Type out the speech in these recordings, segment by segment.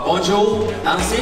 Bonjour, Nancy.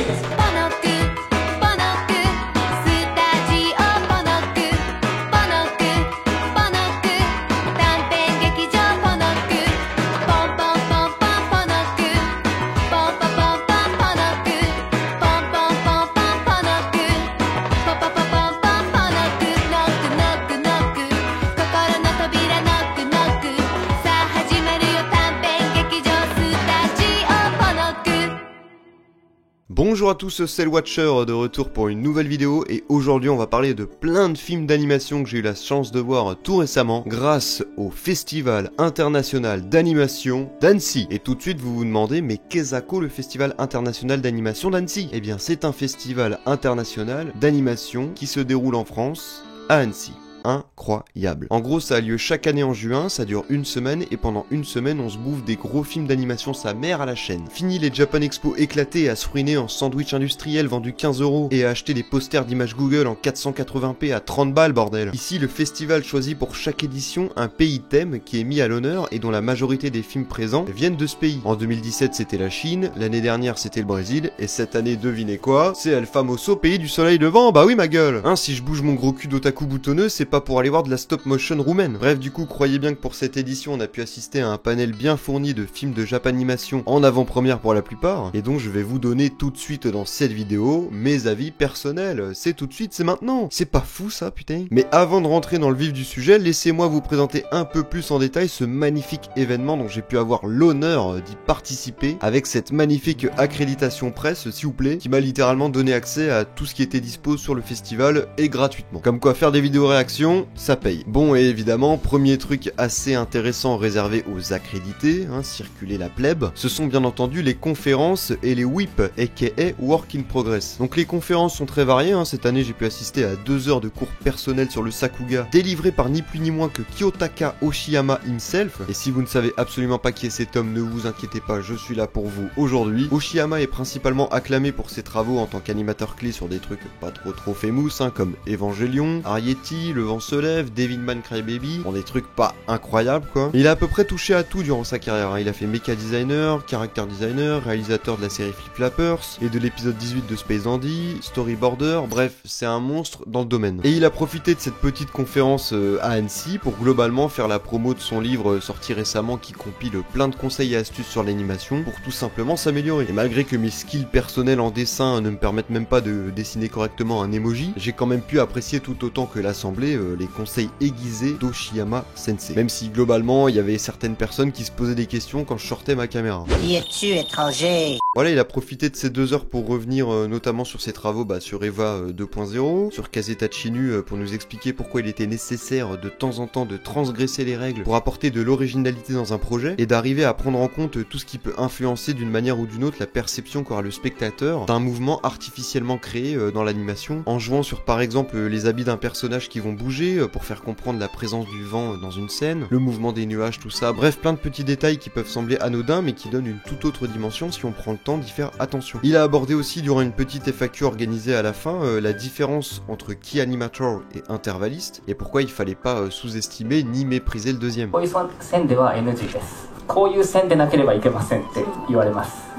Bonjour à tous, c'est le Watcher de retour pour une nouvelle vidéo et aujourd'hui on va parler de plein de films d'animation que j'ai eu la chance de voir tout récemment grâce au Festival International d'Animation d'Annecy. Et tout de suite vous vous demandez, mais qu'est-ce que le Festival International d'Animation d'Annecy? Eh bien c'est un festival international d'animation qui se déroule en France, à Annecy. Incroyable. En gros, ça a lieu chaque année en juin, ça dure une semaine et pendant une semaine, on se bouffe des gros films d'animation sa mère à la chaîne. Fini les Japan Expo éclatés à se ruiner en sandwich industriel vendu 15 € et à acheter des posters d'images Google en 480p à 30 balles, bordel. Ici, le festival choisit pour chaque édition un pays thème qui est mis à l'honneur et dont la majorité des films présents viennent de ce pays. En 2017, c'était la Chine, l'année dernière, c'était le Brésil et cette année, devinez quoi? C'est El Famoso pays du soleil levant, bah oui ma gueule. Hein, si je bouge mon gros cul d'otaku boutonneux, c'est pas pour aller voir de la stop motion roumaine. Bref, du coup, croyez bien que pour cette édition, on a pu assister à un panel bien fourni de films de Japanimation en avant-première pour la plupart, et dont je vais vous donner tout de suite dans cette vidéo mes avis personnels. C'est tout de suite, c'est maintenant. C'est pas fou ça, putain. Mais avant de rentrer dans le vif du sujet, laissez-moi vous présenter un peu plus en détail ce magnifique événement dont j'ai pu avoir l'honneur d'y participer avec cette magnifique accréditation presse, s'il vous plaît, qui m'a littéralement donné accès à tout ce qui était dispo sur le festival et gratuitement. Comme quoi, faire des vidéos réactions, ça paye. Bon, et évidemment, premier truc assez intéressant réservé aux accrédités, circuler la plèbe, ce sont bien entendu les conférences et les WIP, aka Work in Progress. Donc les conférences sont très variées, cette année j'ai pu assister à 2 heures de cours personnels sur le Sakuga, délivré par ni plus ni moins que Kiyotaka Oshiyama himself, et si vous ne savez absolument pas qui est cet homme, ne vous inquiétez pas, je suis là pour vous aujourd'hui. Oshiyama est principalement acclamé pour ses travaux en tant qu'animateur clé sur des trucs pas trop famous, comme Evangelion, Arrietty, Le Vent se lève, Devilman Crybaby, bon, des trucs pas incroyables quoi. Il a à peu près touché à tout durant sa carrière, Il a fait mecha designer, character designer, réalisateur de la série Flip Flappers et de l'épisode 18 de Space Dandy, storyboarder, bref, c'est un monstre dans le domaine. Et il a profité de cette petite conférence à Annecy pour globalement faire la promo de son livre sorti récemment qui compile plein de conseils et astuces sur l'animation pour tout simplement s'améliorer. Et malgré que mes skills personnels en dessin ne me permettent même pas de dessiner correctement un emoji, j'ai quand même pu apprécier tout autant que l'assemblée les conseils aiguisés d'Oshiyama Sensei. Même si globalement il y avait certaines personnes qui se posaient des questions quand je sortais ma caméra. Qui es-tu, étranger? Voilà, il a profité de ces 2 heures pour revenir notamment sur ses travaux sur Eva 2.0, sur Kazeta Chinu pour nous expliquer pourquoi il était nécessaire de temps en temps de transgresser les règles pour apporter de l'originalité dans un projet et d'arriver à prendre en compte tout ce qui peut influencer d'une manière ou d'une autre la perception qu'aura le spectateur d'un mouvement artificiellement créé dans l'animation, en jouant sur par exemple les habits d'un personnage qui vont bouger pour faire comprendre la présence du vent dans une scène, le mouvement des nuages, tout ça, bref plein de petits détails qui peuvent sembler anodins mais qui donnent une toute autre dimension si on prend le temps d'y faire attention. Il a abordé aussi durant une petite FAQ organisée à la fin la différence entre key animator et intervalliste et pourquoi il fallait pas sous-estimer ni mépriser le deuxième.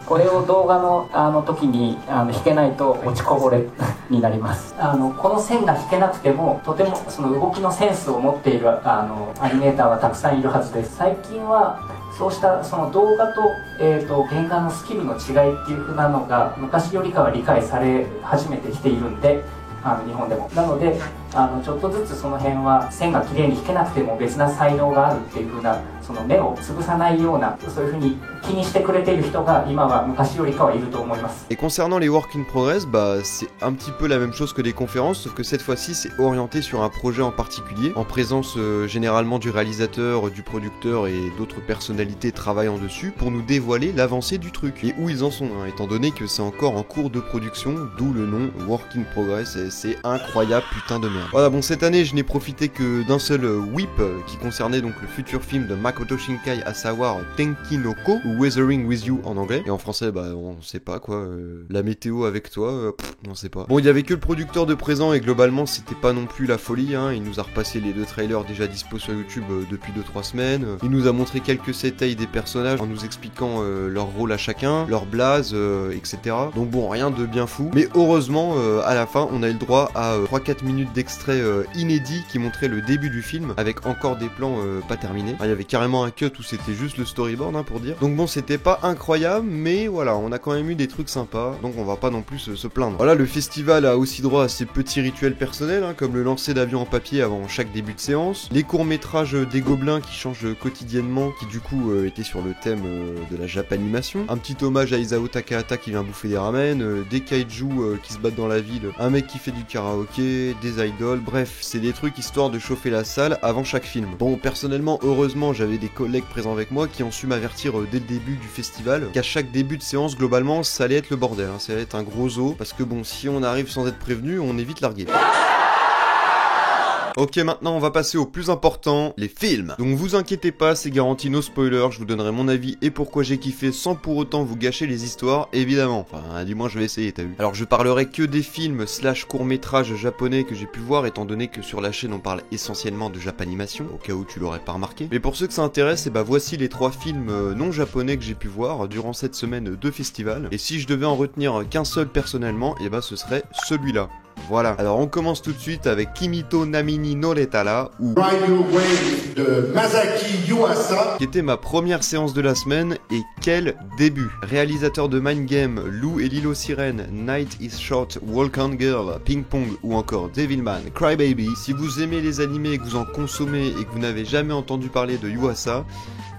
これを動画の時に弾けないと落ちこぼれになります。この線が弾けなくてもとてもその動きのセンスを持っているアニメーターはたくさんいるはずです。最近はそうしたその動画と原画のスキルの違いっていう風なのが昔よりかは理解され始めてきているんで、日本でもなのでちょっとずつその辺は線が綺麗に弾けなくても別な才能があるっていう風なその目を潰さないようなそういう風に気にしてくれている人が今は昔よりかはいると思います。 Et concernant les work in progress, c'est un petit peu la même chose que les conférences, sauf que cette fois-ci c'est orienté sur un projet en particulier, en présence généralement du réalisateur, du producteur et d'autres personnalités travaillant dessus pour nous dévoiler l'avancée du truc et où ils en sont, étant donné que c'est encore en cours de production, d'où le nom work in progress, et c'est incroyable putain de merde. Voilà, bon, cette année, je n'ai profité que d'un seul whip qui concernait donc le futur film de Makoto Shinkai, à savoir Tenki no Ko, ou Weathering with You en anglais. Et en français, bah, on sait pas quoi. La météo avec toi, on sait pas. Bon, il y avait que le producteur de présent et globalement, c'était pas non plus la folie, hein. Il nous a repassé les 2 trailers déjà dispo sur YouTube depuis 2-3 semaines. Il nous a montré quelques sétails des personnages en nous expliquant leur rôle à chacun, leur blaze, etc. Donc bon, rien de bien fou. Mais heureusement, à la fin, on a eu le droit à 3-4 minutes d'extrait inédit qui montrait le début du film, avec encore des plans pas terminés. Il y avait carrément un cut où c'était juste le storyboard, hein, pour dire. Donc bon, c'était pas incroyable, mais voilà, on a quand même eu des trucs sympas, donc on va pas non plus se plaindre. Voilà, le festival a aussi droit à ses petits rituels personnels, hein, comme le lancer d'avion en papier avant chaque début de séance, les courts-métrages des gobelins qui changent quotidiennement, qui du coup étaient sur le thème de la Japanimation, un petit hommage à Isao Takahata qui vient bouffer des ramen, des kaiju qui se battent dans la ville, un mec qui fait du karaoké, des idoles, bref, c'est des trucs histoire de chauffer la salle avant chaque film. Bon, personnellement, heureusement, j'avais des collègues présents avec moi qui ont su m'avertir dès le début du festival qu'à chaque début de séance, globalement, ça allait être le bordel, hein, ça allait être un gros zoo, parce que bon, si on arrive sans être prévenu, on est vite largué. Ok, maintenant on va passer au plus important, les films. Donc vous inquiétez pas, c'est garanti no spoiler, je vous donnerai mon avis et pourquoi j'ai kiffé sans pour autant vous gâcher les histoires, évidemment. Enfin, du moins je vais essayer, t'as vu. Alors je parlerai que des films / courts-métrages japonais que j'ai pu voir, étant donné que sur la chaîne on parle essentiellement de Japanimation, au cas où tu l'aurais pas remarqué. Mais pour ceux que ça intéresse, et bah voici les 3 films non japonais que j'ai pu voir durant cette semaine de festival. Et si je devais en retenir qu'un seul personnellement, et bah ce serait celui-là. Voilà, alors on commence tout de suite avec Kimito Namini no Retara, ou Radio Wave de Masaki Yuasa, qui était ma première séance de la semaine, et quel début. Réalisateur de Mind Game, Lou et Lilo Sirène, Night is Short, Walk on Girl, Ping Pong ou encore Devilman, Crybaby, si vous aimez les animés et que vous en consommez et que vous n'avez jamais entendu parler de Yuasa,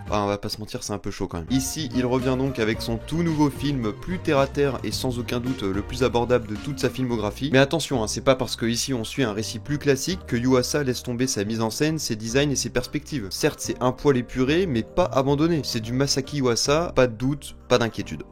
ah, on va pas se mentir, c'est un peu chaud quand même. Ici, il revient donc avec son tout nouveau film, plus terre à terre et sans aucun doute le plus abordable de toute sa filmographie. Mais attention, hein, c'est pas parce que ici on suit un récit plus classique que Yuasa laisse tomber sa mise en scène, ses designs et ses perspectives. Certes, c'est un poil épuré, mais pas abandonné. C'est du Masaki Yuasa, pas de doute, pas d'inquiétude.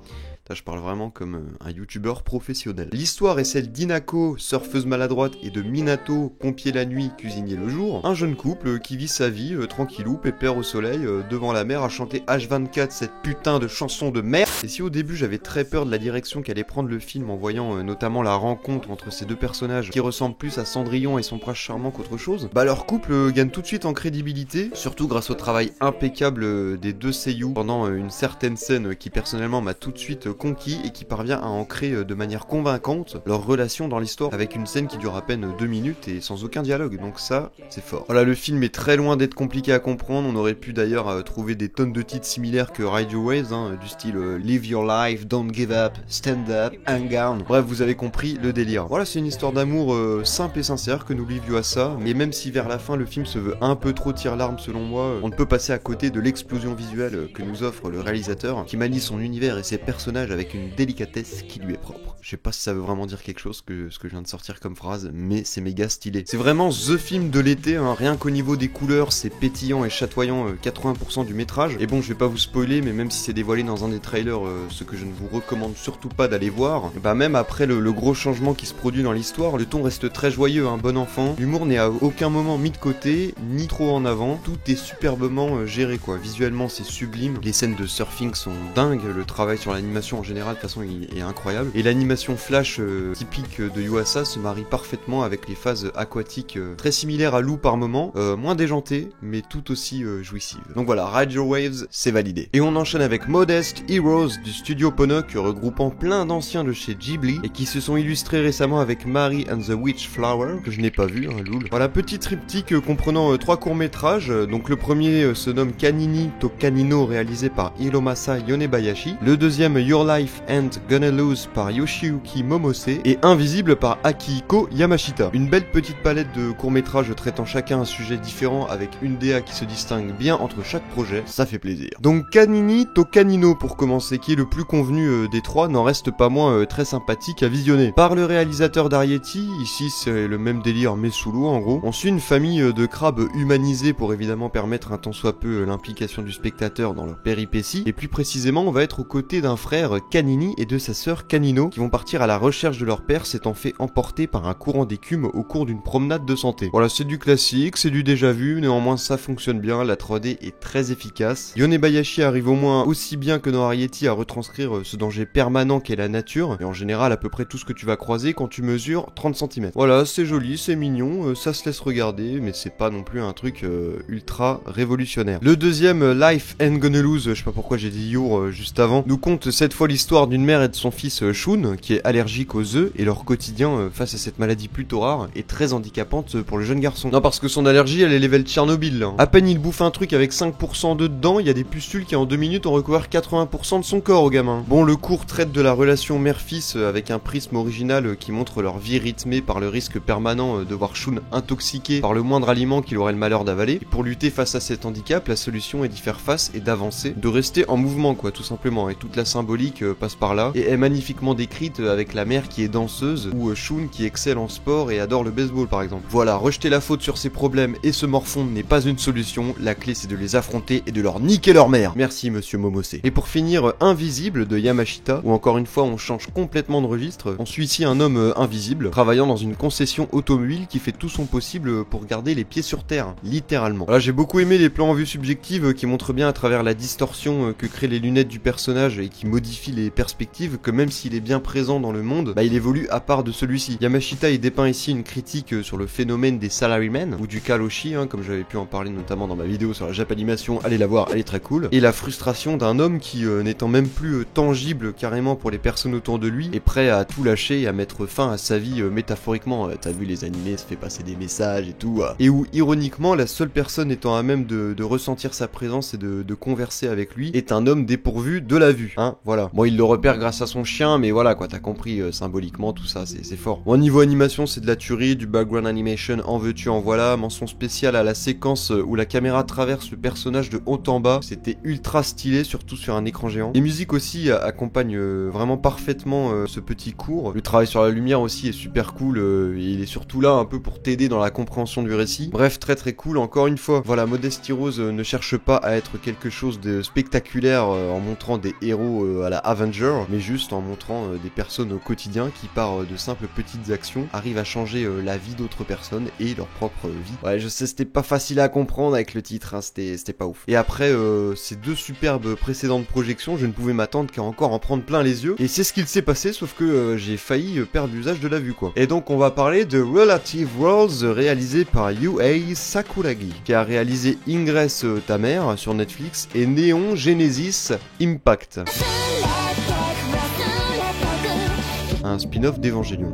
Là, je parle vraiment comme un youtubeur professionnel. L'histoire est celle d'Inako, surfeuse maladroite, et de Minato, pompier la nuit, cuisinier le jour. Un jeune couple qui vit sa vie tranquillou, pépère au soleil, devant la mer, à chanter H24 cette putain de chanson de merde. Et si au début j'avais très peur de la direction qu'allait prendre le film en voyant notamment la rencontre entre ces 2 personnages qui ressemblent plus à Cendrillon et son prince charmant qu'autre chose, bah leur couple gagne tout de suite en crédibilité, surtout grâce au travail impeccable des 2 seiyuu pendant une certaine scène qui personnellement m'a tout de suite conquis et qui parvient à ancrer de manière convaincante leur relation dans l'histoire, avec une scène qui dure à peine 2 minutes et sans aucun dialogue, donc ça, c'est fort. Voilà, le film est très loin d'être compliqué à comprendre, on aurait pu d'ailleurs trouver des tonnes de titres similaires que Radio Waves, hein, du style Live Your Life, Don't Give Up, Stand Up, Hang On, bref, vous avez compris le délire. Voilà, c'est une histoire d'amour simple et sincère que nous livre Yuasa, mais même si vers la fin le film se veut un peu trop tire-larme selon moi, on ne peut passer à côté de l'explosion visuelle que nous offre le réalisateur, qui manie son univers et ses personnages avec une délicatesse qui lui est propre. Je sais pas si ça veut vraiment dire quelque chose que ce que je viens de sortir comme phrase, mais c'est méga stylé. C'est vraiment THE film de l'été, hein, rien qu'au niveau des couleurs, c'est pétillant et chatoyant 80% du métrage. Et bon, je vais pas vous spoiler, mais même si c'est dévoilé dans un des trailers, ce que je ne vous recommande surtout pas d'aller voir, bah même après le gros changement qui se produit dans l'histoire, le ton reste très joyeux, un bon enfant. L'humour n'est à aucun moment mis de côté, ni trop en avant, tout est superbement géré quoi. Visuellement c'est sublime, les scènes de surfing sont dingues, le travail sur l'animation en général de toute façon il est incroyable, et l'animation flash typique de Yuasa se marie parfaitement avec les phases aquatiques très similaires à Lou par moment, moins déjantées mais tout aussi jouissives. Donc voilà, Ride Your Waves, c'est validé. Et on enchaîne avec Modest Heroes du studio Ponok, regroupant plein d'anciens de chez Ghibli et qui se sont illustrés récemment avec Mary and the Witch Flower, que je n'ai pas vu, hein, loul. Voilà, petit triptyque comprenant 3 courts-métrages. Donc le premier se nomme Kanini to Kanino, réalisé par Hiromasa Yonebayashi. Le deuxième Your Life and Gonna Lose par Yoshiyuki Momose. Et Invisible par Akihiko Yamashita. Une belle petite palette de courts-métrages traitant chacun un sujet différent avec une DA qui se distingue bien entre chaque projet, ça fait plaisir. Donc Kanini to Kanino pour commencer, qui est le plus convenu des 3, n'en reste pas moins très sympathique à visionner. Par le réalisateur d'Ariety, ici c'est le même délire mais sous l'eau en gros. On suit une famille de crabes humanisés pour évidemment permettre un tant soit peu l'implication du spectateur dans leur péripéties, et plus précisément on va être aux côtés d'un frère frère Kanini et de sa sœur Kanino qui vont partir à la recherche de leur père s'étant fait emporter par un courant d'écume au cours d'une promenade de santé. Voilà, c'est du classique, c'est du déjà vu, néanmoins ça fonctionne bien, la 3D est très efficace. Yonebayashi arrive au moins aussi bien que dans Arrietty à retranscrire ce danger permanent qu'est la nature, et en général à peu près tout ce que tu vas croiser quand tu mesures 30 cm. Voilà, c'est joli, c'est mignon, ça se laisse regarder, mais c'est pas non plus un truc ultra révolutionnaire. Le deuxième, Life Ain't Gonna Lose, je sais pas pourquoi j'ai dit Your juste avant, nous conte cette fois l'histoire d'une mère et de son fils Shun, qui est allergique aux œufs, et leur quotidien face à cette maladie plutôt rare est très handicapante pour le jeune garçon. Non, parce que son allergie, elle est level Tchernobyl, là. À peine il bouffe un truc avec 5% d'œufs dedans, il y a des pustules qui en 2 minutes ont recouvert 80% de son corps au gamin. Bon, le cours traite de la relation mère-fils avec un prisme original qui montre leur vie rythmée par le risque permanent de voir Shun intoxiqué par le moindre aliment qu'il aurait le malheur d'avaler. Et pour lutter face à cet handicap, la solution est d'y faire face et d'avancer, de rester en mouvement quoi, tout simplement. Et toute la symbolique passe par là, et est magnifiquement décrite avec la mère qui est danseuse, ou Shun qui excelle en sport et adore le baseball par exemple. Voilà, rejeter la faute sur ses problèmes et se morfondre n'est pas une solution, la clé c'est de les affronter et de leur niquer leur mère. Merci monsieur Momose. Et pour finir, Invisible de Yamashita, où encore une fois on change complètement de registre. On suit ici un homme invisible, travaillant dans une concession automobile qui fait tout son possible pour garder les pieds sur terre, littéralement. Voilà, j'ai beaucoup aimé les plans en vue subjective qui montrent bien à travers la distorsion que créent les lunettes du personnage et qui modifient les perspectives, que même s'il est bien présent dans le monde, bah il évolue à part de celui-ci. Yamashita il dépeint ici une critique sur le phénomène des salarymen, ou du kaloshi, comme j'avais pu en parler notamment dans ma vidéo sur la Japanimation, allez la voir, elle est très cool, et la frustration d'un homme qui, n'étant même plus tangible carrément pour les personnes autour de lui, est prêt à tout lâcher et à mettre fin à sa vie métaphoriquement. T'as vu les animés, ça fait passer des messages et tout, et où ironiquement la seule personne étant à même de ressentir sa présence et de converser avec lui est un homme dépourvu de la vue, voilà. Bon, il le repère grâce à son chien, mais voilà quoi, t'as compris, symboliquement tout ça, c'est fort. Bon, niveau animation, c'est de la tuerie, du background animation, en veux-tu en voilà. Mention spéciale à la séquence où la caméra traverse le personnage de haut en bas, c'était ultra stylé, surtout sur un écran géant. Les musiques aussi accompagnent vraiment parfaitement ce petit cours. Le travail sur la lumière aussi est super cool, et il est surtout là un peu pour t'aider dans la compréhension du récit. Bref, très très cool, encore une fois. Voilà, Modesty Rose ne cherche pas à être quelque chose de spectaculaire en montrant des héros à la Avenger, mais juste en montrant des personnes au quotidien qui, par de simples petites actions, arrivent à changer la vie d'autres personnes et leur propre vie. Ouais, je sais, c'était pas facile à comprendre avec le titre, c'était pas ouf. Et après ces deux superbes précédentes projections, je ne pouvais m'attendre qu'à encore en prendre plein les yeux, et c'est ce qu'il s'est passé, sauf que j'ai failli perdre l'usage de la vue quoi. Et donc on va parler de Relative Worlds, réalisé par Yuhei Sakuragi, qui a réalisé Ingress ta mère sur Netflix et Neon Genesis Impact, un spin-off d'Evangelion.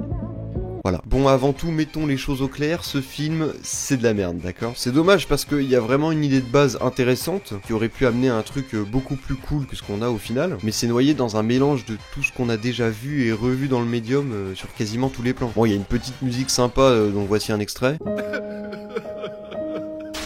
Voilà. Bon, avant tout, mettons les choses au clair, ce film, c'est de la merde, d'accord? C'est dommage parce qu'il y a vraiment une idée de base intéressante, qui aurait pu amener à un truc beaucoup plus cool que ce qu'on a au final, mais c'est noyé dans un mélange de tout ce qu'on a déjà vu et revu dans le médium sur quasiment tous les plans. Bon, il y a une petite musique sympa, dont voici un extrait.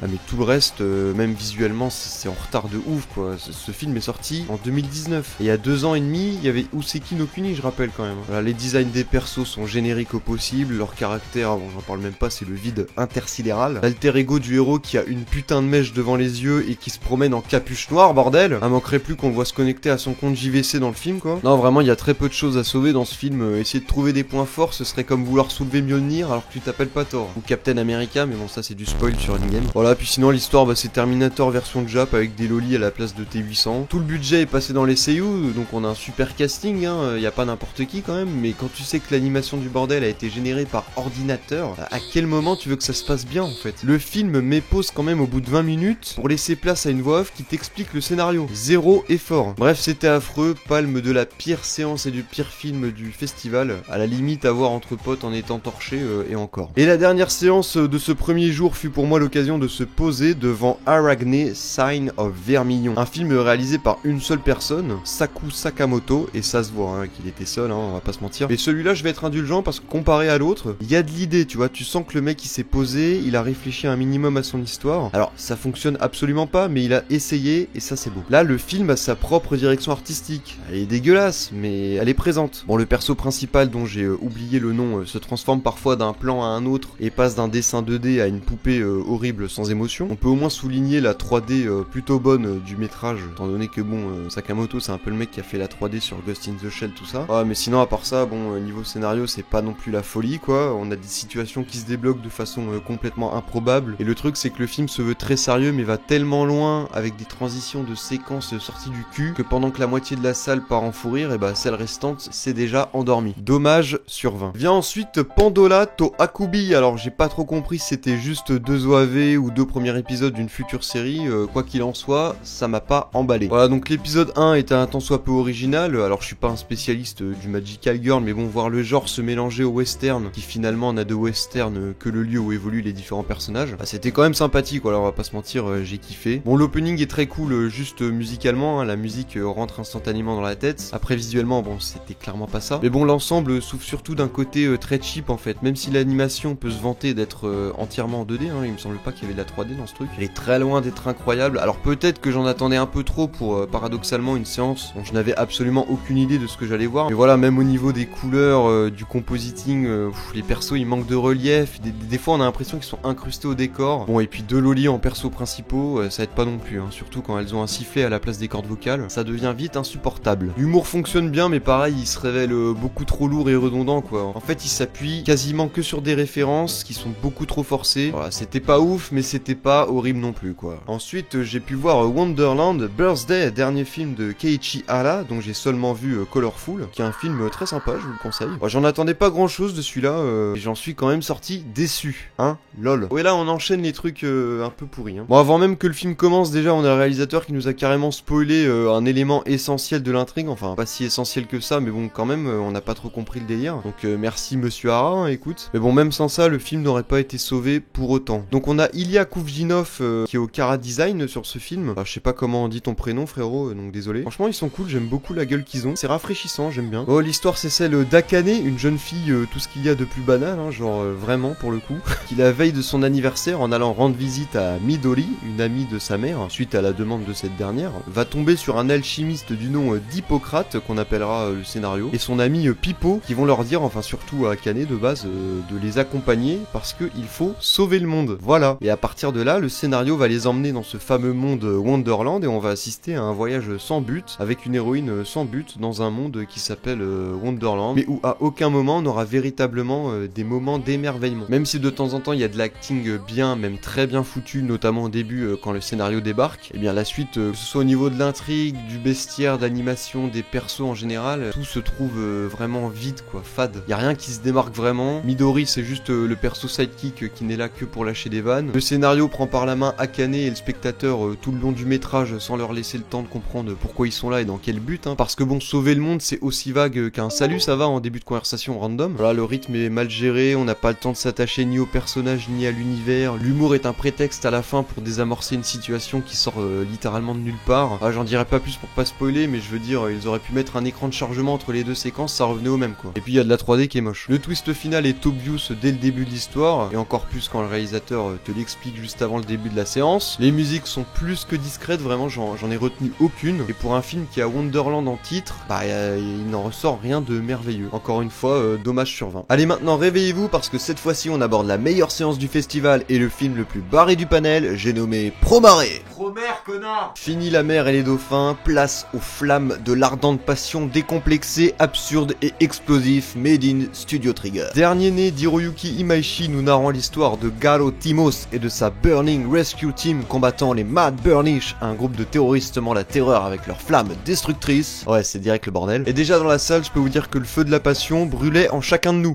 Ah mais tout le reste, même visuellement, c'est en retard de ouf quoi. Ce film est sorti en 2019. Et il y a 2 ans et demi, il y avait Useki no Kuni, je rappelle quand même. Voilà, les designs des persos sont génériques au possible, leur caractère, bon j'en parle même pas, c'est le vide intersidéral. L'alter ego du héros qui a une putain de mèche devant les yeux et qui se promène en capuche noire, bordel. Ah, manquerait plus qu'on le voit se connecter à son compte JVC dans le film quoi. Non vraiment, il y a très peu de choses à sauver dans ce film. Essayer de trouver des points forts, ce serait comme vouloir soulever Mjolnir alors que tu t'appelles pas Thor. Ou Captain America, mais bon ça c'est du spoil sur Endgame. Voilà, puis sinon l'histoire c'est Terminator version Jap avec des lolis à la place de T800. Tout le budget est passé dans les seiyuu, donc on a un super casting, y a pas n'importe qui quand même, mais quand tu sais que l'animation du bordel a été générée par ordinateur, à quel moment tu veux que ça se passe bien en fait? Le film m'épose quand même au bout de 20 minutes pour laisser place à une voix off qui t'explique le scénario. Zéro effort. Bref, c'était affreux, palme de la pire séance et du pire film du festival, à la limite à voir entre potes en étant torché et encore. Et la dernière séance de ce premier jour fut pour moi l'occasion de se poser devant Arachne Sign of Vermilion, un film réalisé par une seule personne, Saku Sakamoto, et ça se voit qu'il était seul, on va pas se mentir. Et celui-là je vais être indulgent parce que comparé à l'autre, il y a de l'idée, tu vois, tu sens que le mec il s'est posé, il a réfléchi un minimum à son histoire. Alors ça fonctionne absolument pas, mais il a essayé et ça c'est beau. Là le film a sa propre direction artistique, elle est dégueulasse mais elle est présente. Bon, le perso principal dont j'ai oublié le nom se transforme parfois d'un plan à un autre et passe d'un dessin 2D à une poupée horrible sans émotions. On peut au moins souligner la 3D plutôt bonne du métrage, étant donné que bon, Sakamoto c'est un peu le mec qui a fait la 3D sur Ghost in the Shell, tout ça. Ah, mais sinon à part ça, bon, niveau scénario c'est pas non plus la folie quoi, on a des situations qui se débloquent de façon complètement improbable, et le truc c'est que le film se veut très sérieux mais va tellement loin avec des transitions de séquences sorties du cul que pendant que la moitié de la salle part en fou rire, et bah celle restante c'est déjà endormi. Dommage sur 20. Vient ensuite Pandola to Akubi. Alors j'ai pas trop compris si c'était juste 2 OAV ou 2 premiers épisodes d'une future série, quoi qu'il en soit, ça m'a pas emballé. Voilà, donc l'épisode 1 était un tant soit peu original. Alors je suis pas un spécialiste du Magical Girl, mais bon, voir le genre se mélanger au western, qui finalement n'a de western que le lieu où évoluent les différents personnages, bah, c'était quand même sympathique, voilà, on va pas se mentir, j'ai kiffé. Bon, l'opening est très cool, juste musicalement, hein, la musique rentre instantanément dans la tête. Après visuellement, bon, c'était clairement pas ça. Mais bon, l'ensemble souffre surtout d'un côté très cheap en fait, même si l'animation peut se vanter d'être entièrement en 2D, hein, il me semble pas qu'il y avait de la 3D dans ce truc. Elle est très loin d'être incroyable. Alors peut-être que j'en attendais un peu trop pour paradoxalement une séance dont je n'avais absolument aucune idée de ce que j'allais voir. Mais voilà, même au niveau des couleurs, du compositing, les persos ils manquent de relief. Des fois on a l'impression qu'ils sont incrustés au décor. Bon, et puis 2 lolis en persos principaux, ça aide pas non plus, hein, surtout quand elles ont un sifflet à la place des cordes vocales. Ça devient vite insupportable. L'humour fonctionne bien, mais pareil, il se révèle beaucoup trop lourd et redondant quoi. En fait, il s'appuie quasiment que sur des références qui sont beaucoup trop forcées. Voilà, c'était pas ouf, mais c'était pas horrible non plus quoi. Ensuite, j'ai pu voir Wonderland Birthday, dernier film de Keiichi Hara, dont j'ai seulement vu Colorful, qui est un film très sympa, je vous le conseille. Bon, j'en attendais pas grand chose de celui-là, et j'en suis quand même sorti déçu, hein, lol. Ouais, là on enchaîne les trucs un peu pourris, hein. Bon, avant même que le film commence, déjà on a le réalisateur qui nous a carrément spoilé un élément essentiel de l'intrigue, enfin pas si essentiel que ça, mais bon quand même, on n'a pas trop compris le délire. Donc merci monsieur Hara, hein, écoute. Mais bon, même sans ça, le film n'aurait pas été sauvé pour autant. Donc on a Ilya Kouvjinov qui est au Cara Design sur ce film. Enfin, je sais pas comment on dit ton prénom frérot, donc désolé. Franchement ils sont cool, j'aime beaucoup la gueule qu'ils ont. C'est rafraîchissant, j'aime bien. Oh, l'histoire c'est celle d'Akane, une jeune fille, tout ce qu'il y a de plus banal, hein, genre vraiment pour le coup, qui la veille de son anniversaire, en allant rendre visite à Midori, une amie de sa mère, suite à la demande de cette dernière, va tomber sur un alchimiste du nom d'Hippocrate, qu'on appellera le scénario, et son ami Pipo, qui vont leur dire, enfin surtout à Akane de base, de les accompagner parce qu'il faut sauver le monde. Voilà. Et à partir de là, le scénario va les emmener dans ce fameux monde Wonderland, et on va assister à un voyage sans but, avec une héroïne sans but, dans un monde qui s'appelle Wonderland, mais où à aucun moment on aura véritablement des moments d'émerveillement. Même si de temps en temps il y a de l'acting bien, même très bien foutu, notamment au début quand le scénario débarque, et bien la suite, que ce soit au niveau de l'intrigue, du bestiaire, d'animation, des persos en général, tout se trouve vraiment vide quoi, fade. Y a rien qui se démarque vraiment. Midori c'est juste le perso sidekick qui n'est là que pour lâcher des vannes. Le scénario prend par la main Akane et le spectateur tout le long du métrage sans leur laisser le temps de comprendre pourquoi ils sont là et dans quel but, hein. Parce que bon, sauver le monde c'est aussi vague qu'un salut, ça va en début de conversation random. Voilà, le rythme est mal géré, on n'a pas le temps de s'attacher ni au personnage ni à l'univers. L'humour est un prétexte à la fin pour désamorcer une situation qui sort littéralement de nulle part. Ah, j'en dirais pas plus pour pas spoiler, mais je veux dire, ils auraient pu mettre un écran de chargement entre les 2 séquences, ça revenait au même quoi. Et puis il y a de la 3D qui est moche. Le twist final est obvious dès le début de l'histoire, et encore plus quand le réalisateur te l'explique juste avant le début de la séance. Les musiques sont plus que discrètes, vraiment j'en ai retenu aucune, et pour un film qui a Wonderland en titre, bah il n'en ressort rien de merveilleux. Encore une fois, dommage sur 20. Allez maintenant réveillez-vous parce que cette fois-ci on aborde la meilleure séance du festival et le film le plus barré du panel, j'ai nommé Promare. Promère, connard! Fini la mer et les dauphins, place aux flammes de l'ardente passion décomplexée, absurde et explosif, made in Studio Trigger. Dernier né d'Hiroyuki Imaishi nous narrant l'histoire de Garo Timos et de sa Burning Rescue Team combattant les Mad Burnish, un groupe de terroristes semant la terreur avec leurs flammes destructrices. Ouais, c'est direct le bordel. Et déjà dans la salle, je peux vous dire que le feu de la passion brûlait en chacun de nous.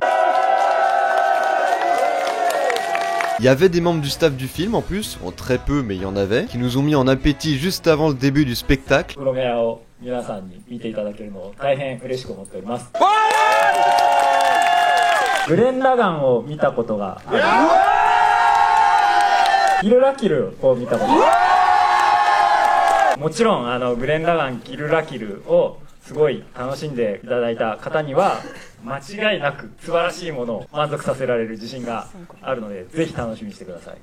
Il y avait des membres du staff du film en plus, bon, très peu mais il y en avait, qui nous ont mis en appétit juste avant le début du spectacle. 皆さんに見ていただけるのを大変嬉しく思っております。グレン・ラガンを見たことがある。キル・ラキルを見たことがある。もちろんグレン・ラガン、キル・ラキルをすごい楽しんでいただいた方には間違いなく素晴らしいものを満足させられる自信があるので、ぜひ楽しみにしてください。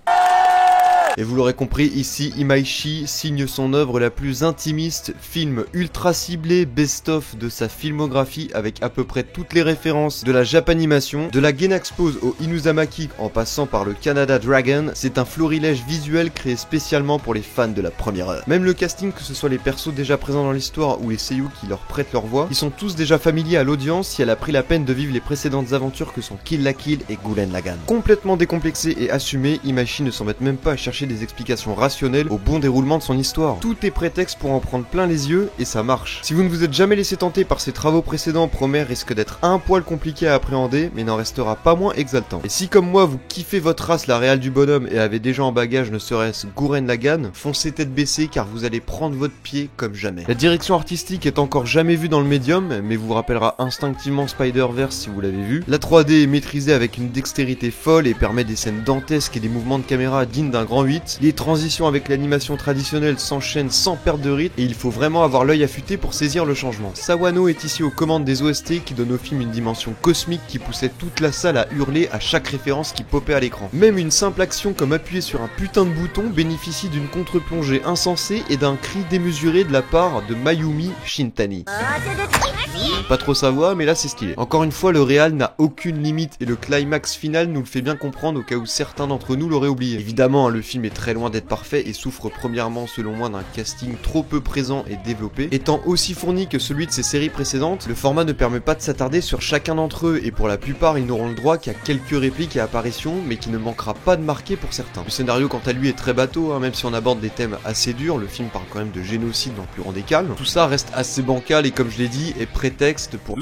Et vous l'aurez compris, ici Imaishi signe son œuvre la plus intimiste, film ultra ciblé, best-of de sa filmographie avec à peu près toutes les références de la Japanimation, de la Genaxpose au Inuzamaki en passant par le Canada Dragon. C'est un florilège visuel créé spécialement pour les fans de la première heure. Même le casting, que ce soit les persos déjà présents dans l'histoire ou les seiyuu qui leur prêtent leur voix, ils sont tous déjà familiers à l'audience si elle a pris la peine de vivre les précédentes aventures que sont Kill la Kill et Gurren Lagann. Complètement décomplexé et assumé, Imaishi ne s'embête même pas à chercher des explications rationnelles au bon déroulement de son histoire. Tout est prétexte pour en prendre plein les yeux et ça marche. Si vous ne vous êtes jamais laissé tenter par ses travaux précédents, Promer risque d'être un poil compliqué à appréhender, mais n'en restera pas moins exaltant. Et si comme moi vous kiffez votre race, la réale du bonhomme, et avez déjà en bagage ne serait-ce Gurren Lagann, foncez tête baissée car vous allez prendre votre pied comme jamais. La direction artistique est encore jamais vue dans le médium, mais vous rappellera instinctivement Spider-Verse si vous l'avez vu. La 3D est maîtrisée avec une dextérité folle et permet des scènes dantesques et des mouvements de caméra dignes d'un grand 8. Les transitions avec l'animation traditionnelle s'enchaînent sans perte de rythme et il faut vraiment avoir l'œil affûté pour saisir le changement. Sawano est ici aux commandes des OST qui donnent au film une dimension cosmique qui poussait toute la salle à hurler à chaque référence qui popait à l'écran. Même une simple action comme appuyer sur un putain de bouton bénéficie d'une contre-plongée insensée et d'un cri démesuré de la part de Mayumi Shintani. Pas trop sa voix, mais là c'est stylé. Encore une fois, le réal n'a aucune limite et le climax final nous le fait bien comprendre au cas où certains d'entre nous l'auraient oublié. Évidemment, le film est très loin d'être parfait et souffre premièrement selon moi d'un casting trop peu présent et développé. Étant aussi fourni que celui de ses séries précédentes, le format ne permet pas de s'attarder sur chacun d'entre eux et pour la plupart ils n'auront le droit qu'à quelques répliques et apparitions, mais qui ne manquera pas de marquer pour certains. Le scénario quant à lui est très bateau, hein, même si on aborde des thèmes assez durs, le film parle quand même de génocide dans le plus grand des calmes. Tout ça reste assez bancal et comme je l'ai dit, est prétexte pour...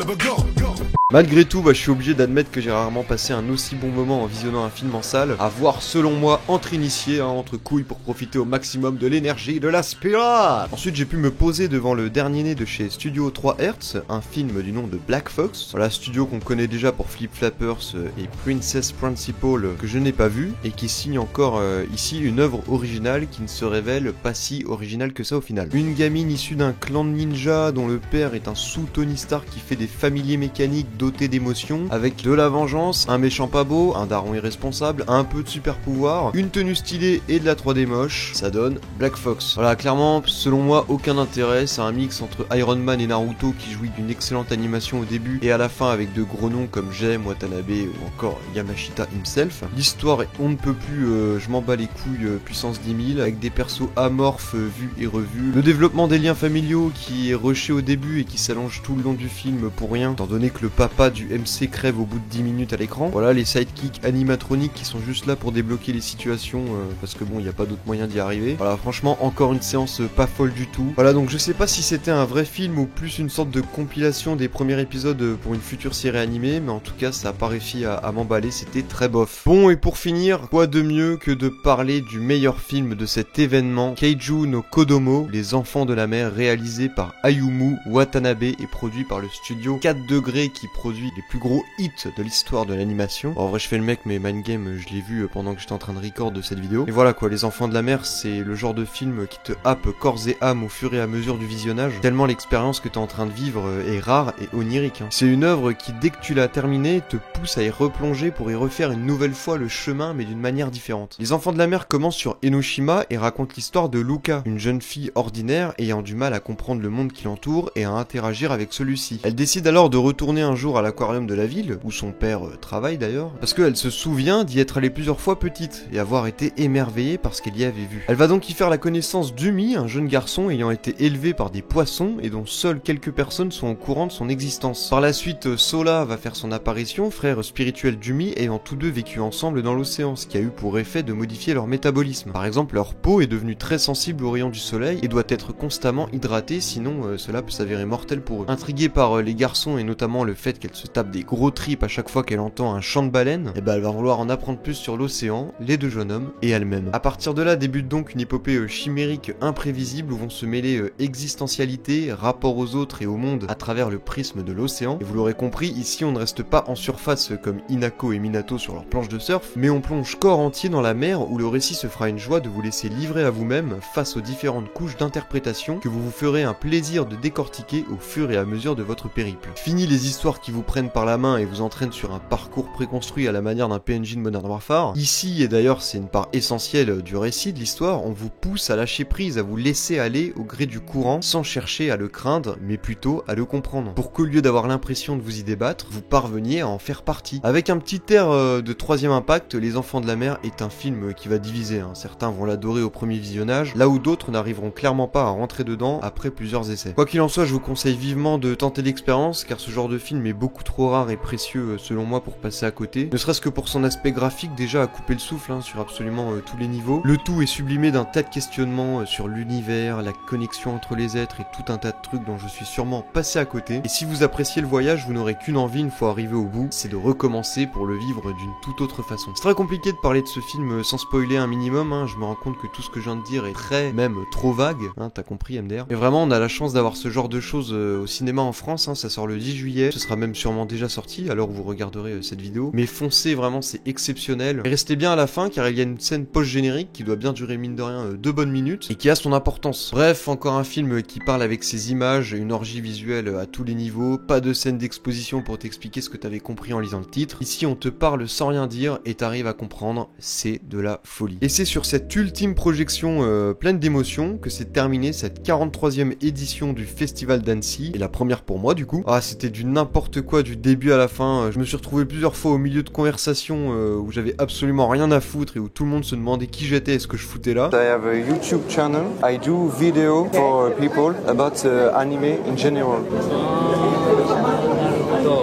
Malgré tout, je suis obligé d'admettre que j'ai rarement passé un aussi bon moment en visionnant un film en salle, à voir selon moi entre initiés, entre couilles pour profiter au maximum de l'énergie de la spirale. Ensuite j'ai pu me poser devant le dernier né de chez Studio 3 Hertz, un film du nom de Black Fox, voilà, studio qu'on connaît déjà pour Flip Flappers et Princess Principal que je n'ai pas vu, et qui signe encore ici une œuvre originale qui ne se révèle pas si originale que ça au final. Une gamine issue d'un clan de ninja dont le père est un sous-Tony Stark qui fait des familiers mécaniques doté d'émotions, avec de la vengeance, un méchant pas beau, un daron irresponsable, un peu de super pouvoir, une tenue stylée et de la 3D moche, ça donne Black Fox. Voilà, clairement, selon moi, aucun intérêt, c'est un mix entre Iron Man et Naruto qui jouit d'une excellente animation au début et à la fin avec de gros noms comme Jem, Watanabe ou encore Yamashita himself. L'histoire est on ne peut plus, je m'en bats les couilles, puissance 10 000, avec des persos amorphes vus et revus. Le développement des liens familiaux qui est rushé au début et qui s'allonge tout le long du film pour rien, étant donné que le papa du MC crève au bout de 10 minutes à l'écran. Voilà, les sidekicks animatroniques qui sont juste là pour débloquer les situations parce que bon, il n'y a pas d'autre moyen d'y arriver. Voilà, franchement, encore une séance pas folle du tout. Voilà, donc je sais pas si c'était un vrai film ou plus une sorte de compilation des premiers épisodes pour une future série animée, mais en tout cas, ça a pas réussi à m'emballer, c'était très bof. Bon, et pour finir, quoi de mieux que de parler du meilleur film de cet événement, Kaiju no Kodomo, Les Enfants de la Mer, réalisé par Ayumu Watanabe et produit par le studio 4 degrés qui produit les plus gros hits de l'histoire de l'animation. En vrai je fais le mec, mais Mind Game je l'ai vu pendant que j'étais en train de record de cette vidéo. Et voilà quoi, Les Enfants de la Mer c'est le genre de film qui te happe corps et âme au fur et à mesure du visionnage, tellement l'expérience que t'es en train de vivre est rare et onirique. C'est une œuvre qui dès que tu l'as terminée te pousse à y replonger pour y refaire une nouvelle fois le chemin mais d'une manière différente. Les Enfants de la Mer commencent sur Enoshima et racontent l'histoire de Luka, une jeune fille ordinaire ayant du mal à comprendre le monde qui l'entoure et à interagir avec celui-ci. Elle décide alors de retourner un jour à l'aquarium de la ville, où son père travaille d'ailleurs, parce qu'elle se souvient d'y être allée plusieurs fois petite et avoir été émerveillée par ce qu'elle y avait vu. Elle va donc y faire la connaissance d'Umi, un jeune garçon ayant été élevé par des poissons et dont seules quelques personnes sont au courant de son existence. Par la suite, Sola va faire son apparition, frère spirituel d'Umi, ayant tous deux vécu ensemble dans l'océan, ce qui a eu pour effet de modifier leur métabolisme. Par exemple, leur peau est devenue très sensible aux rayons du soleil et doit être constamment hydratée, sinon cela peut s'avérer mortel pour eux. Intriguée par les garçons et notamment le fait qu'elle se tape des gros tripes à chaque fois qu'elle entend un chant de baleine, et elle va vouloir en apprendre plus sur l'océan, les deux jeunes hommes et elle-même. À partir de là débute donc une épopée chimérique imprévisible où vont se mêler existentialité, rapport aux autres et au monde à travers le prisme de l'océan. Et vous l'aurez compris, ici on ne reste pas en surface comme Hinako et Minato sur leur planche de surf, mais on plonge corps entier dans la mer où le récit se fera une joie de vous laisser livrer à vous-même face aux différentes couches d'interprétation que vous vous ferez un plaisir de décortiquer au fur et à mesure de votre périple. Fini les histoires qui vous prennent par la main et vous entraînent sur un parcours préconstruit à la manière d'un PNJ de Modern Warfare. Ici, et d'ailleurs c'est une part essentielle du récit de l'histoire, on vous pousse à lâcher prise, à vous laisser aller au gré du courant sans chercher à le craindre, mais plutôt à le comprendre. Pour qu'au lieu d'avoir l'impression de vous y débattre, vous parveniez à en faire partie. Avec un petit air de Troisième Impact, Les Enfants de la Mer est un film qui va diviser. Certains vont l'adorer au premier visionnage, là où d'autres n'arriveront clairement pas à rentrer dedans après plusieurs essais. Quoi qu'il en soit, je vous conseille vivement de tenter l'expérience, car ce genre de film est beaucoup trop rare et précieux selon moi pour passer à côté. Ne serait-ce que pour son aspect graphique déjà à couper le souffle sur absolument tous les niveaux. Le tout est sublimé d'un tas de questionnements sur l'univers, la connexion entre les êtres et tout un tas de trucs dont je suis sûrement passé à côté. Et si vous appréciez le voyage, vous n'aurez qu'une envie une fois arrivé au bout, c'est de recommencer pour le vivre d'une toute autre façon. C'est très compliqué de parler de ce film sans spoiler un minimum, je me rends compte que tout ce que je viens de dire est très, même trop vague, t'as compris MDR. Et vraiment on a la chance d'avoir ce genre de choses au cinéma en France, ça sort le 10 juillet, ce sera même sûrement déjà sorti à l'heure où vous regarderez cette vidéo, mais foncez, vraiment c'est exceptionnel. Et restez bien à la fin car il y a une scène post-générique qui doit bien durer mine de rien 2 bonnes minutes et qui a son importance. Bref, encore un film qui parle avec ses images, une orgie visuelle à tous les niveaux, pas de scène d'exposition pour t'expliquer ce que t'avais compris en lisant le titre. Ici on te parle sans rien dire et t'arrives à comprendre, c'est de la folie. Et c'est sur cette ultime projection pleine d'émotions que s'est terminée cette 43e édition du Festival d'Annecy, et la première pour moi du coup. C'était du n'importe quoi du début à la fin, je me suis retrouvé plusieurs fois au milieu de conversations où j'avais absolument rien à foutre et où tout le monde se demandait qui j'étais et ce que je foutais là. I have a YouTube channel. I do video for people about anime in general.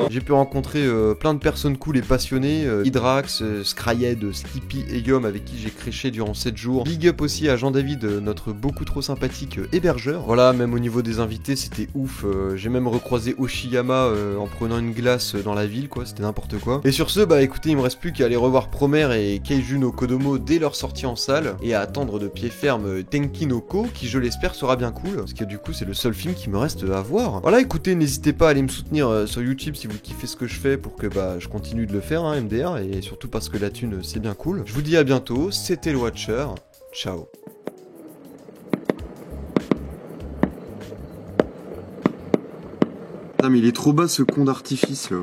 J'ai pu rencontrer plein de personnes cool et passionnées, Hydrax, Scryed, Skippy et Yom avec qui j'ai créché durant 7 jours. Big up aussi à Jean-David, notre beaucoup trop sympathique hébergeur. Voilà, même au niveau des invités, c'était ouf. J'ai même recroisé Oshiyama en prenant une glace dans la ville, quoi, c'était n'importe quoi. Et sur ce, écoutez, il me reste plus qu'à aller revoir Promare et Keiju no Kodomo dès leur sortie en salle, et à attendre de pied ferme Tenki no Ko, qui je l'espère sera bien cool, parce que du coup c'est le seul film qui me reste à voir. Voilà, écoutez, n'hésitez pas à aller me soutenir sur YouTube si vous kiffez ce que je fais pour que je continue de le faire, MDR, et surtout parce que la thune c'est bien cool. Je vous dis à bientôt, c'était le Watcher, ciao. Putain mais il est trop bas ce con d'artifice là.